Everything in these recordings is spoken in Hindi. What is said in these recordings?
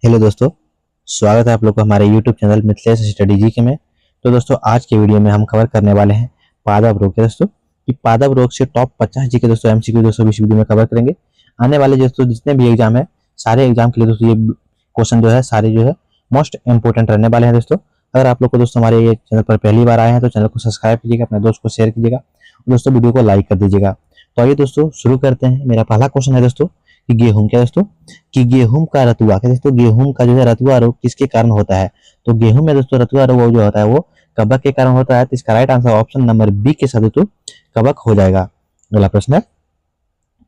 हेलो दोस्तों, स्वागत है आप लोग का हमारे यूट्यूब चैनल मिथिलेश स्टडी जी के में। तो दोस्तों आज के वीडियो में हम कवर करने वाले हैं पादप रोग के दोस्तों कि पादप रोग से टॉप 50 जी के दोस्तों एमसीक्यू दोस्तों इस वीडियो में कवर करेंगे। आने वाले दोस्तों जितने भी एग्जाम है सारे एग्जाम के लिए दोस्तों ये क्वेश्चन जो है सारे जो है मोस्ट इंपोर्टेंट रहने वाले हैं दोस्तों। अगर आप लोग को दोस्तों हमारे ये चैनल पर पहली बार आए हैं तो चैनल को सब्सक्राइब कीजिएगा, अपने दोस्त को शेयर कीजिएगा और दोस्तों वीडियो को लाइक कर दीजिएगा। तो आइए दोस्तों शुरू करते हैं। मेरा पहला क्वेश्चन है दोस्तों कि गेहूं क्या दोस्तों कि गेहूं का रतुआ क्या दोस्तों गेहूं का जो है रतुआ रोग किसके कारण होता है। तो गेहूं में दोस्तों रतुआ रोग जो होता है वो कवक के कारण होता है। तो इसका right answer option number B के साथ दोस्तों कवक हो जाएगा। अगला प्रश्न है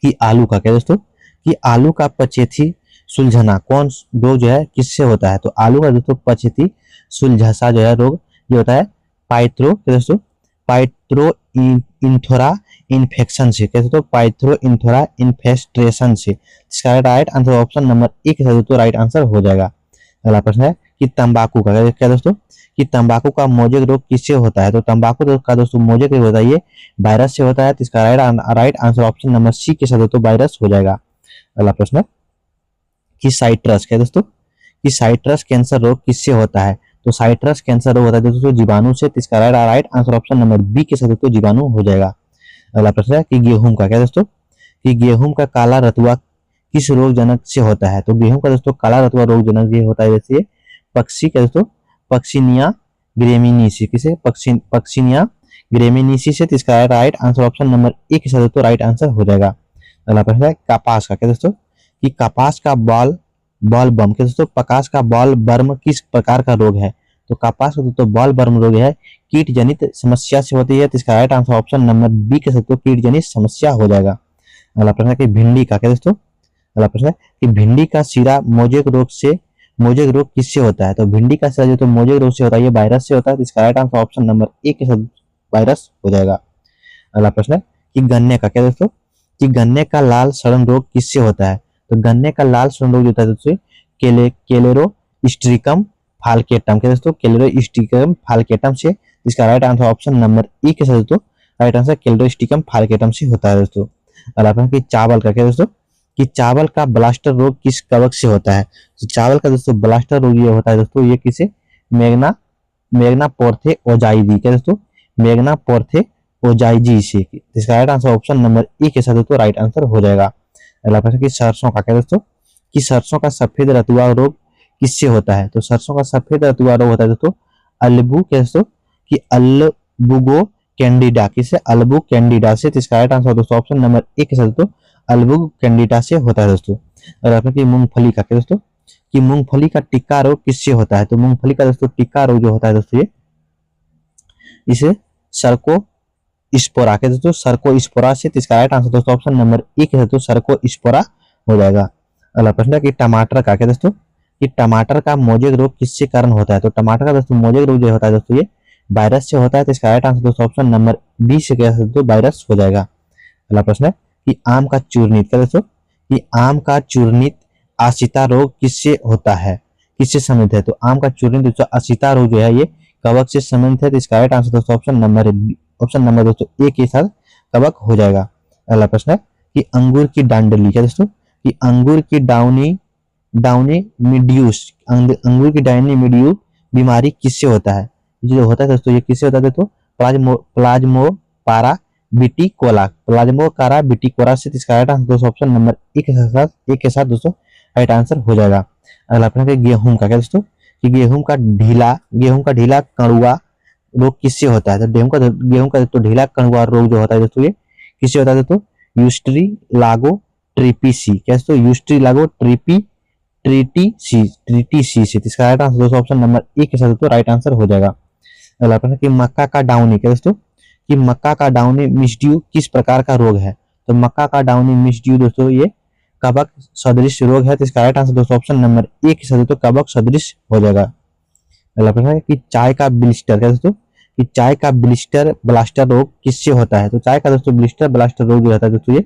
कि आलू का क्या दोस्तों कि आलू का पचेथी सुलझना कौन रोग जो है किससे होता है। तो आलू का दोस्तों पचेथी सुलझसा जो है रोग ये होता है पाइथ्रो क्या दोस्तों पाइथ्रो इंथोरा इन्फेक्शन से कैसे तो पाइथ्रो इंथोरा इन्फेस्ट्रेशन से। इसका right answer option number A के साथ तो राइट आंसर हो जाएगा। अगला प्रश्न है कि तंबाकू का क्या दोस्तों कि तंबाकू का मोजेक रोग किससे होता है। तो तंबाकू का दोस्तों मोजेक रोग होता है ये वायरस से होता है। तो इसका right answer option number C के साथ तो वायरस हो जाएगा। अगला प्रश्न है कि साइट्रस क्या दोस्तों कि साइट्रस कैंसर रोग किससे होता है। तो साइट्रस कैंसर रोग होता है दोस्तों जीवाणु से। तो इसका right answer option number B के साथ तो जीवाणु हो जाएगा। अगला प्रश्न है कि गेहूं का क्या दोस्तों कि गेहूं का काला रतुआ किस रोग जनक से होता है। तो गेहूं का दोस्तों काला रतुआ रोग जनक ये होता है जैसे पक्षी क्या दोस्तों पक्सिनिया ग्रेमिनीसी किसे पक्सिनिया ग्रेमिनीसी से। इसका right answer option number A के साथ तो राइट आंसर हो जाएगा। अगला प्रश्न है कपास का क्या दोस्तों कि कपास का बॉल बॉल बम क्या दोस्तों कपास का बॉल बर्म किस प्रकार का रोग है। तो कपास का दोस्तों बॉल बर्म रोग है कीट जनित समस्या से होती है। तो इसका right answer option number B के साथ तो कीट जनित समस्या हो जाएगा। अगला प्रश्न है कि भिंडी का क्या दोस्तों अगला प्रश्न है कि भिंडी का सिरा मोजेक रोग किससे होता है। तो भिंडी का सिरा जो तो मोजेक रोग से होता है ये वायरस से होता है। तो इसका right answer option number A के साथ वायरस हो जाएगा। अगला प्रश्न है कि गन्ने का क्या दोस्तों कि गन्ने का लाल सड़न रोग किससे होता है। तो गन्ने का लाल सड़न रोग जो होता है दोस्तों केलेरो स्ट्रिकम फाल्केटम के दोस्तों केलेरो स्ट्रिकम फाल्केटम से। इसका राइट आंसर ऑप्शन नंबर ई के साथ तो राइट आंसर केलेरो स्ट्रिकम फाल्केटम से होता है दोस्तों। अगला प्रश्न कि चावल का क्या दोस्तों कि चावल का ब्लास्टर रोग किस कवक से होता है। तो चावल का दोस्तों ब्लास्टर रोग ये होता है दोस्तों ये किसे मेगना मेगना पोर्थे ओजाइजी क्या दोस्तों मेगना पोर्थे ओजाइजी से। इसका राइट आंसर ऑप्शन नंबर ई के साथ तो राइट आंसर हो जाएगा। अगला प्रश्न कि सरसों का क्या दोस्तों कि सरसों का सफेद रतुआ रोग किससे होता है। तो सरसों का सफेद रतुआ रोग होता है दोस्तों अल्बू क्या दोस्तों कि अल्बुगो कैंडिडा किसे अल्बू कैंडिडा से। इसका राइट आंसर दोस्तों ऑप्शन नंबर ए के साथ तो अल्बू कैंडिडा से होता है दोस्तों। और आपने कि मूंगफली का क्या दोस्तों कि मूंगफली का टिक्का रोग किससे होता है। तो मूंगफली का दोस्तों टिक्का रोग जो होता है दोस्तों ये इसे सरको स्पोरा के दोस्तों सरको स्पोरा से। इसका राइट आंसर दोस्तों ऑप्शन नंबर ए के साथ सरको स्पोरा हो जाएगा। अगला प्रश्न है कि टमाटर का क्या दोस्तों कि टमाटर का मोजेक रोग किससे कारण होता है। तो टमाटर का दोस्तों मोजेक रोग जो होता है दोस्तों ये वायरस से होता है। तो इसका राइट आंसर दोस्तों ऑप्शन नंबर बी से क्या दोस्तों वायरस हो जाएगा। अगला प्रश्न है कि आम का चूर्णित क्या दोस्तों कि आम का चूर्णित आशिता रोग किससे होता है किससे संबंधित है। तो आम का चूर्णित दोस्तों आशिता रोग जो है ये कवक से संबंधित है। तो इसका राइट आंसर दोस्तों ऑप्शन नंबर दोस्तों ए के साथ कवक हो जाएगा। अगला प्रश्न है कि अंगूर की डांडली क्या दोस्तों कि अंगूर की डाउनी मिड्यूस अंगूर की डाउनी मिड्यू बीमारी किससे होता है। ये जो होता है दोस्तों ये किससे होता है दोस्तों प्लाज्मो पारा बिटिकोला प्लाज्मो कारा बिटिकोरा से। इसका राइट आंसर दोस्तों ऑप्शन नंबर ए के साथ दोस्तों राइट आंसर हो जाएगा। अगला प्रश्न है गेहूं का क्या दोस्तों कि गेहूं का ढीला कड़ुआ रोग किससे होता है। तो गेहूं का तो ढीला कड़ुआ रोग जो होता है दोस्तों ये किससे होता है दोस्तों यूस्ट्री लागो ट्रिपीसी क्या दोस्तों यूस्ट्री लागो ट्रीटी सी से। इसका राइट आंसर दोस्तों ऑप्शन नंबर ए के साथ तो राइट आंसर हो जाएगा। अगला प्रश्न कि मक्का का डाउनी क्या दोस्तों कि मक्का का डाउनी मिसड्यू किस प्रकार का रोग है। तो मक्का का डाउनी मिसड्यू दोस्तों ये कवक सदृश रोग है। तो इसका राइट आंसर दोस्तों ऑप्शन नंबर ए के साथ तो कवक सदृश हो जाएगा। अगला प्रश्न है कि चाय का ब्लिस्टर क्या दोस्तों कि चाय का ब्लास्टर रोग किससे होता है। तो चाय का दोस्तों ब्लास्टर रोग जो होता है दोस्तों ये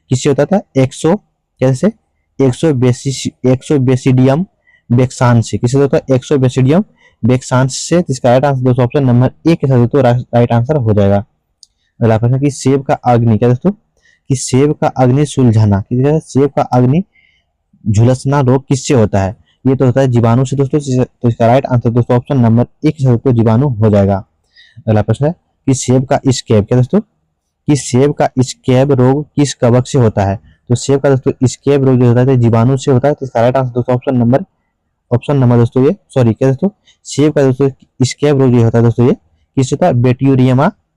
किससे होता था कैसे एक्सोबेसिडियम बेक्सान से किससे होता है एक्सोबेसिडियम बेक्सान से। इसका राइट आंसर दोस्तों ऑप्शन नंबर ए के साथ तो राइट आंसर हो जाएगा। अगला प्रश्न कि सेब का अग्नि क्या दोस्तों कि सेब का अग्नि सुलझाना सेब का अग्नि झुलसना रोग किससे होता है। ये तो होता है जीवाणु से दोस्तों। तो इसका राइट आंसर दोस्तों ऑप्शन नंबर ए के साथ दोस्तों जीवाणु हो जाएगा। अगला प्रश्न है कि सेब का स्कैब, क्या दोस्तों, कि सेब का स्कैब रोग किस कवक से होता है? तो सेब का दोस्तों स्कैब रोग जो होता है जीवाणु से होता है। तो इसका राइट आंसर दोस्तों ऑप्शन नंबर दोस्तों ये सॉरी क्या दोस्तों, सेब का दोस्तों स्कैब रोग जो होता है दोस्तों ये किससे होता है?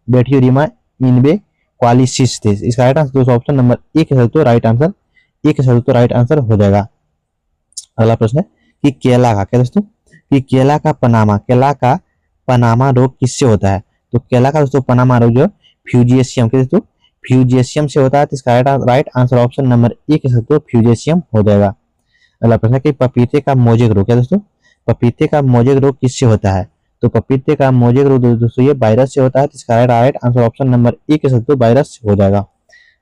बेट्यूरियमा इनवे क्वालिसिस से। इसका राइट आंसर दोस्तों ऑप्शन नंबर ए के साथ दोस्तों राइट आंसर हो जाएगा। अगला प्रश्न है कि केला का, क्या दोस्तों, कि केला का पनामा रोग किससे होता है? तो केला का दोस्तों पनामा रोग जो फ्यूजिएशियम, के दोस्तों फ्यूजिएशियम से होता है। तो इसका right answer option number A के साथ फ्यूजिएशियम हो जाएगा। अगला प्रश्न है कि पपीते का मोजेक रोग, क्या दोस्तों, पपीते का मोजेक रोग किससे होता है? तो पपीते का मोजेक रोग दोस्तों ये वायरस से होता है। तो इसका right answer option number A के साथ वायरस हो जाएगा।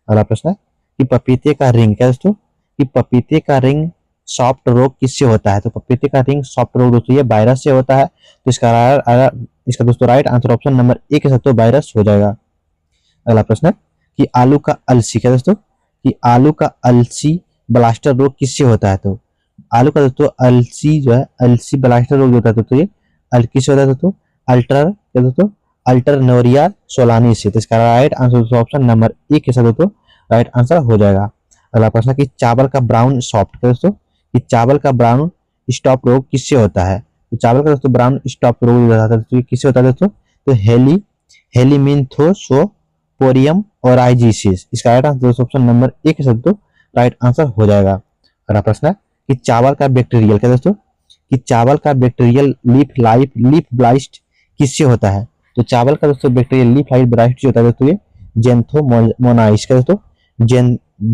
अगला प्रश्न है कि पपीते का रिंग, क्या दोस्तों, कि पपीते का रिंग सॉफ्ट रोग किससे होता है? तो पपीते का रिंग सॉफ्ट रोग दोस्तों ये वायरस से होता है। तो इसका दोस्तों right answer option number A के साथ वायरस हो जाएगा। अगला प्रश्न है कि आलू का अलसी, क्या दोस्तों, कि आलू का अलसी ब्लास्टर रोग किससे होता है? तो आलू का दोस्तों अलसी जो है अलसी ब्लास्टर रोग होता है दोस्तों ये किससे होता है दोस्तों? अल्टरनोरिया सोलानी से। तो इसका right answer option number A के साथ दोस्तों राइट आंसर हो जाएगा। अगला प्रश्न कि चावल का ब्राउन सॉफ्ट, क्या दोस्तों, कि चावल का ब्राउन स्टॉप रोग किससे होता है? तो चावल का दोस्तों ब्राउन स्टॉप रोग जो होता है तो किससे होता है दोस्तों? तो हेलिमिन्थोसोपोरियम ओराइजिसिस। इसका राइट आंसर दोस्तों ऑप्शन नंबर ए के साथ राइट आंसर हो जाएगा। अगला प्रश्न है कि चावल का बैक्टीरियल, क्या दोस्तों, कि चावल का बैक्टीरियल लीफ ब्लाइस्ट किससे होता है? तो चावल का दोस्तों बैक्टीरियल लीफ ब्लाइस्ट जो होता है दोस्तों ये जेंथोमोनाइस, का दोस्तों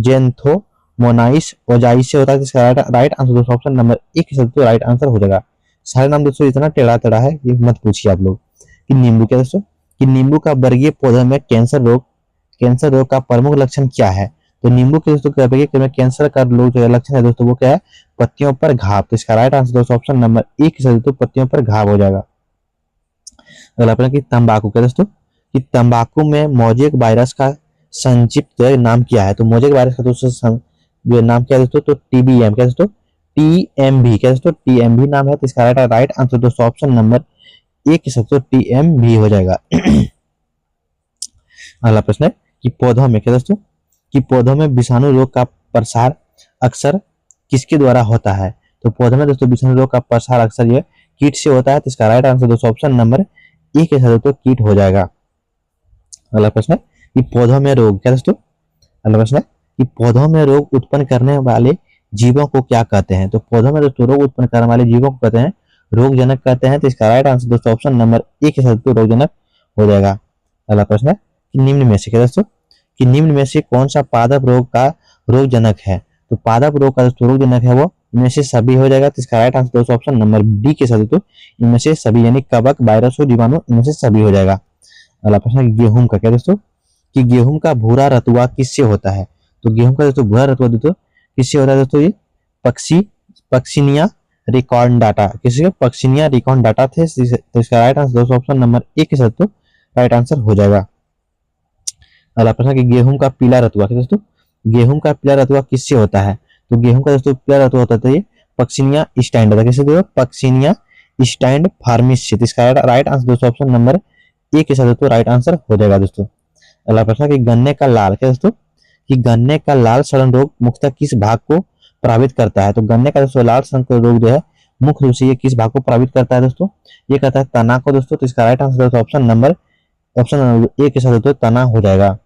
जेंथोमोनाइस ओजाइस से होता है। इसका राइट आंसर दोस्तों ऑप्शन नंबर ए के साथ राइट आंसर हो जाएगा। सारे नाम दोस्तों इतना टेढ़ा टेढ़ा है ये मत पूछिए आप लोग। कि नींबू, क्या दोस्तों, कि नींबू का वर्गीय पौधे में कैंसर रोग का प्रमुख लक्षण क्या है? तो नींबू के दोस्तों कैंसर का रोग जो लक्षण है दोस्तों वो क्या है? पत्तियों पर घाव। तो इसका राइट आंसर दोस्तों ऑप्शन नंबर ए के साथ पत्तियों पर घाव हो जाएगा। अगला प्रश्न कि तंबाकू, क्या दोस्तों, कि तंबाकू में मोजेक वायरस का संक्षिप्त नाम क्या है? तो मोजेक वायरस का दोस्तों जो नाम क्या है दोस्तों? तो टीबीएम, क्या दोस्तों, टीएमवी, क्या दोस्तों, टीएमवी नाम है। तो इसका राइट आंसर दोस्तों ऑप्शन नंबर ए के साथ टीएमवी हो जाएगा। अगला प्रश्न है कि पौधों में, क्या दोस्तों, कि पौधों में विषाणु रोग का प्रसार अक्सर किसके द्वारा होता है? तो पौधों में दोस्तों विषाणु रोग का प्रसार अक्सर यह कीट से होता है। तो इसका राइट आंसर दोस्तों ऑप्शन नंबर ए के साथ दोस्तों कीट हो जाएगा। अगला प्रश्न है कि पौधों में रोग, क्या दोस्तों, अगला प्रश्न है कि पौधों में रोग उत्पन्न करने वाले जीवों को क्या कहते हैं? तो पौधों में दोस्तों रोग उत्पन्न करने वाले जीवों को कहते हैं रोगजनक कहते हैं। तो इसका राइट आंसर दोस्तों ऑप्शन नंबर ए के साथ रोगजनक हो जाएगा। अगला प्रश्न है कि निम्न में से, क्या दोस्तों, कि निम्न में से कौन सा पादप रोग का रोगजनक है? तो पादप रोग का दोस्तों रोगजनक है वो इनमें से सभी हो जाएगा। तो इसका राइट आंसर दोस्तों ऑप्शन नंबर डी के साथ दोस्तों इनमें से सभी, यानी कवक, वायरस और जीवाणु, इनमें से सभी हो जाएगा। अगला प्रश्न है गेहूं का, क्या दोस्तों, कि गेहूं का भूरा रतुआ किससे होता है? तो गेहूं का दोस्तों भूरा रतुआ दोस्तों किससे होता है दोस्तों? ये पक्सिनिया रिकॉर्डाटा, किससे? पक्सिनिया रिकॉर्डाटा थे। तो इसका राइट आंसर दोस्तों ऑप्शन नंबर ए के साथ तो राइट आंसर हो जाएगा। अगला प्रश्न कि गेहूं का पीला रतुआ, दोस्तों गेहूं का पीला रतुआ किससे होता है? तो गेहूं का दोस्तों पीला रतुआ होता है ये पक्सिनिया स्टैंड होता है। किससे दोस्तों? पक्सिनिया स्टैंड फार्मिस से। तो इसका राइट आंसर दोस्तों ऑप्शन नंबर ए के साथ दोस्तों राइट आंसर हो जाएगा दोस्तों। अगला प्रश्न कि गन्ने का लाल, क्या दोस्तों, कि गन्ने का लाल सड़न रोग मुख्यतः किस भाग को प्रभावित करता है? तो गन्ने का दोस्तों लाल सड़न रोग जो है मुख्य रूप से ये किस भाग को प्रभावित करता है दोस्तों? ये कहता है तना को दोस्तों। तो इसका राइट आंसर दोस्तों ऑप्शन नंबर ए के साथ दोस्तों तना हो जाएगा।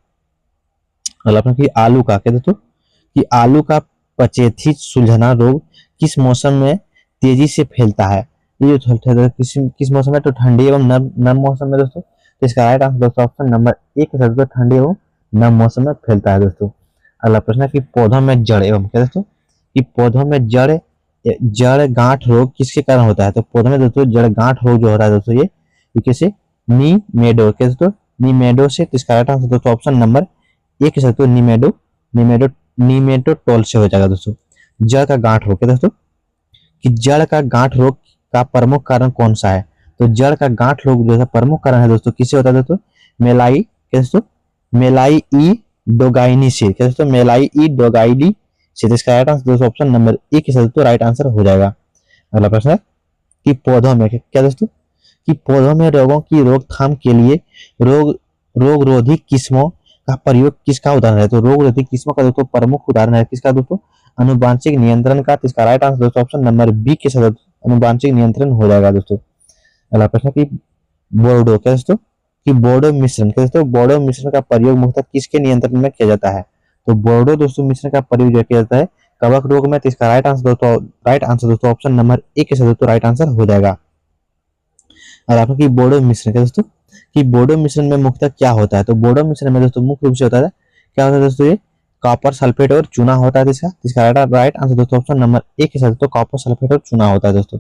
अगला प्रश्न कि आलू का, क्या दोस्तों, कि आलू का पचेथी सुलझना रोग किस मौसम में तेजी से फैलता है? ये जो किस मौसम में? तो ठंडी एवं नम मौसम में दोस्तों। तो इसका राइट आंसर दोस्तों ऑप्शन नंबर ए के साथ ठंडी एवं नम मौसम में फैलता है दोस्तों। अगला प्रश्न है कि पौधों में जड़ एवं, क्या दोस्तों, कि पौधों में जड़ गांठ रोग किसके कारण होता है? तो पौधों में दोस्तों जड़ गांठ रोग जो होता है दोस्तों ये कैसे? नीमेडो, क्या दोस्तों, नीमेडो से। तो इसका राइट आंसर दोस्तों ऑप्शन नंबर ए के साथ नीमेटोटोल से हो जाएगा दोस्तों। जड़ का गांठ रोग, क्या दोस्तों, कि जड़ का गांठ रोग का प्रमुख कारण कौन सा है? तो जड़ का गांठ रोग जो है प्रमुख कारण है दोस्तों किससे होता है दोस्तों? मेलाई, क्या दोस्तों, मेलाई ई डोगाइनी से। क्या दोस्तों? मेलाई ई डोगाइली से। तो इसका राइट आंसर दोस्तों ऑप्शन नंबर ए के साथ तो राइट आंसर हो जाएगा। अगला प्रश्न है कि पौधों में क्या दोस्तों, कि पौधों में रोगों की रोकथाम के लिए रोग रोग रोधी किस्मों का प्रयोग किसका उदाहरण है। तो रोग रोधी किस्मों का दोस्तों प्रमुख उदाहरण है किसका दोस्तों, अनुवांशिक नियंत्रण का। इसका राइट आंसर दोस्तों ऑप्शन नंबर बी के साथ अनुवांशिक नियंत्रण हो जाएगा दोस्तों। अगला प्रश्न कि बोर्डो क्या दोस्तों, कि बोर्डो मिश्रण क्या दोस्तों, बोर्डो मिश्रण का प्रयोग मुख्यतः किसके नियंत्रण में किया जाता है। तो बोर्डो दोस्तों मिश्रण का प्रयोग जो किया जाता है कवक रोग में। तो इसका राइट आंसर दोस्तों ऑप्शन नंबर ए के साथ दोस्तों राइट आंसर हो जाएगा। और आपको कि बोर्डो मिश्रण क्या दोस्तों, कि बोर्डो मिश्रण में मुख्यतः क्या होता है। तो बोर्डो मिश्रण में दोस्तों मुख्य रूप से होता है क्या होता है दोस्तों, ये कॉपर सल्फेट और चूना होता है। इसका राइट आंसर दोस्तों ऑप्शन नंबर ए के साथ दोस्तों कॉपर सल्फेट और चूना होता है दोस्तों।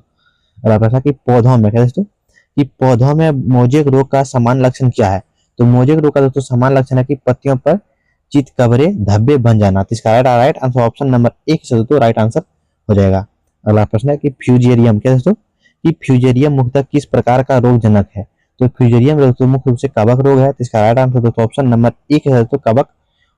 और आप ऐसा कि पौधों में क्या दोस्तों, कि पौधों में मोजेक रोग का समान लक्षण क्या है। तो मोजेक रोग का दोस्तों समान लक्षण है कि पत्तियों पर चित कवरे धब्बे बन जाना। तो इसका right answer option number A के साथ दोस्तों राइट आंसर हो जाएगा। अगला प्रश्न है कि फ्यूजेरियम क्या दोस्तों, कि फ्यूजेरियम मुख्यतः किस प्रकार का रोगजनक है। तो फ्यूजेरियम दोस्तों मुख्य रूप से कवक रोग है। तो इसका राइट आंसर दोस्तों ऑप्शन नंबर ए के साथ दोस्तों कवक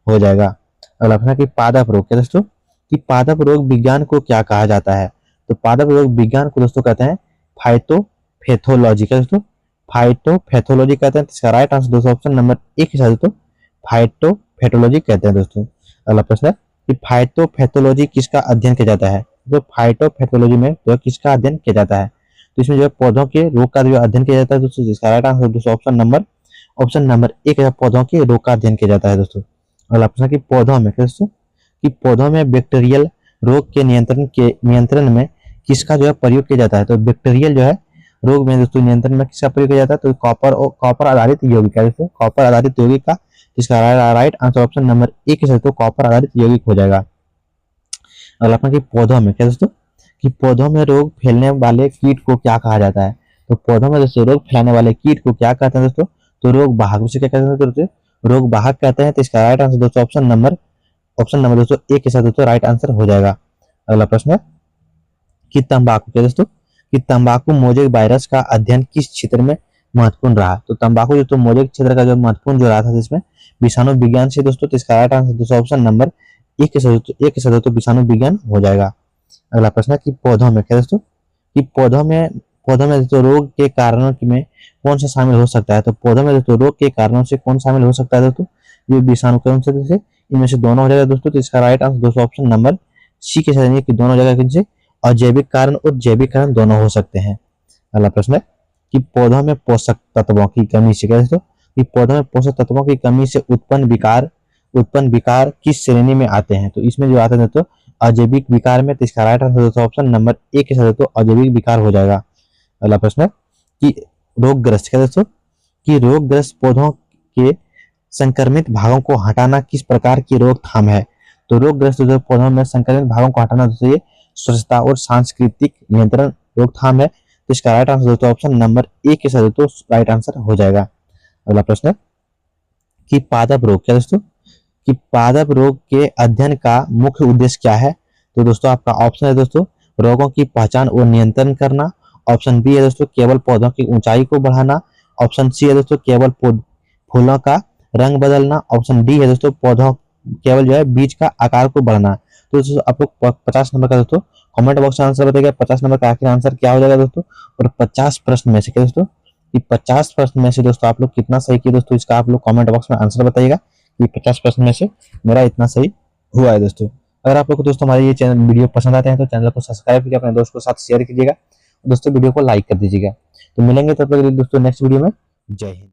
हो जाएगा। अगला प्रश्न है कि पादप रोग क्या दोस्तों, कि पादप रोग विज्ञान को क्या कहा जाता है। तो पादप रोग विज्ञान को दोस्तों कहते हैं फाइटोपैथोलॉजी क्या दोस्तों, फाइटोपैथोलॉजी कहते हैं। इसका राइट आंसर दोस्तों ऑप्शन नंबर ए के साथ दोस्तों फाइटोपैथोलॉजी कहते हैं दोस्तों। अगला प्रश्न है कि फाइटोपैथोलॉजी किसका अध्ययन किया जाता है। तो फाइटोपैथोलॉजी में जो किसका अध्ययन किया जाता है। तो इसमें जो है पौधों के रोग का जो अध्ययन किया जाता है दोस्तों। इसका राइट आंसर दोस्तों ऑप्शन नंबर एक है, पौधों के रोग का अध्ययन किया जाता है दोस्तों। अगला प्रश्न कि पौधों में क्या दोस्तों, कि पौधों में बैक्टीरियल रोग के नियंत्रण में किसका जो है प्रयोग किया जाता है। तो बैक्टीरियल जो है रोग में दोस्तों नियंत्रण में किसका प्रयोग किया जाता है। तो कॉपर आधारित यौगिक है दोस्तों, कॉपर आधारित यौगिक का। इसका right answer option number A के साथ तो कॉपर आधारित यौगिक हो जाएगा। अगला प्रश्न कि पौधों में क्या दोस्तों, कि पौधों में रोग फैलने वाले कीट को क्या कहा जाता है। तो पौधों में दोस्तों रोग फैलाने वाले कीट को क्या कहते हैं दोस्तों, तो रोग वाहक। उसे क्या कहते हैं दोस्तों, रोग वाहक कहते हैं। तो इसका राइट आंसर दोस्तों ऑप्शन नंबर दोस्तों ए के साथ दोस्तों राइट आंसर हो जाएगा। अगला प्रश्न है कि तंबाकू क्या दोस्तों, कि तंबाकू मोजेक वायरस का अध्ययन किस क्षेत्र में महत्वपूर्ण रहा। तो तंबाकू जो मोजेक क्षेत्र का जो महत्वपूर्ण जो रहा था जिसमें विषाणु विज्ञान से दोस्तों। तो इसका राइट आंसर दोस्तों ऑप्शन नंबर एक के साथ दोस्तों विषाणु विज्ञान हो जाएगा। अगला प्रश्न है कि पौधों में क्या दोस्तों, कि पौधों में दोस्तों रोग के कारणों में कौन सा शामिल हो सकता है। तो पौधों में दोस्तों रोग के कारणों से कौन शामिल हो सकता है दोस्तों, जो विषाणु कौन से जैसे इनमें से दोनों हो जाएगा दोस्तों। तो इसका राइट आंसर दोस्तों ऑप्शन नंबर सी के साथ कि दोनों जगह किनसे, अजैविक कारण और जैविक कारण दोनों हो सकते हैं। अगला प्रश्न है कि पौधों में पोषक तत्वों की कमी से क्या दोस्तों, कि पौधों में पोषक तत्वों की कमी से उत्पन्न विकार किस श्रेणी में आते हैं। तो इसमें जो आते हैं दोस्तों अजैविक विकार में। तो इसका राइट आंसर दोस्तों ऑप्शन नंबर ए के साथ दोस्तों अजैविक विकार हो जाएगा। अगला प्रश्न है कि रोगग्रस्त क्या दोस्तों, कि रोगग्रस्त पौधों के संक्रमित भागों को हटाना किस प्रकार की रोकथाम है। तो रोगग्रस्त पौधों में संक्रमित भागों को हटाना दोस्तों ये स्वच्छता और सांस्कृतिक नियंत्रण रोकथाम है। तो इसका राइट आंसर दोस्तों ऑप्शन नंबर ए के साथ दोस्तों राइट आंसर हो जाएगा। अगला प्रश्न है कि पादप रोग क्या दोस्तों, कि पादप रोग के अध्ययन का मुख्य उद्देश्य क्या है। तो दोस्तों आपका ऑप्शन है दोस्तों रोगों की पहचान और नियंत्रण करना। ऑप्शन बी है दोस्तों केवल पौधों की ऊंचाई को बढ़ाना। ऑप्शन सी है दोस्तों केवल फूलों का रंग बदलना। ऑप्शन डी है दोस्तों पौधों केवल जो है बीज का आकार को बढ़ाना। तो दोस्तों आप लोग 50 नंबर का दोस्तों कमेंट बॉक्स में आंसर बताइएगा 50 नंबर का आखिर आंसर क्या हो जाएगा दोस्तों। और 50 प्रश्न में से क्या दोस्तों, कि 50 प्रश्न में से दोस्तों आप लोग कितना सही किए दोस्तों, इसका आप लोग कमेंट बॉक्स में आंसर बताइएगा कि 50 प्रश्न में से मेरा इतना सही हुआ है दोस्तों। अगर आप लोग को दोस्तों हमारे ये चैनल वीडियो पसंद आते हैं तो चैनल को सब्सक्राइब कीजिए, अपने दोस्तों के साथ शेयर कीजिएगा, दोस्तों वीडियो को लाइक कर दीजिएगा। तो मिलेंगे तब तक दोस्तों नेक्स्ट वीडियो में। जय हिंद।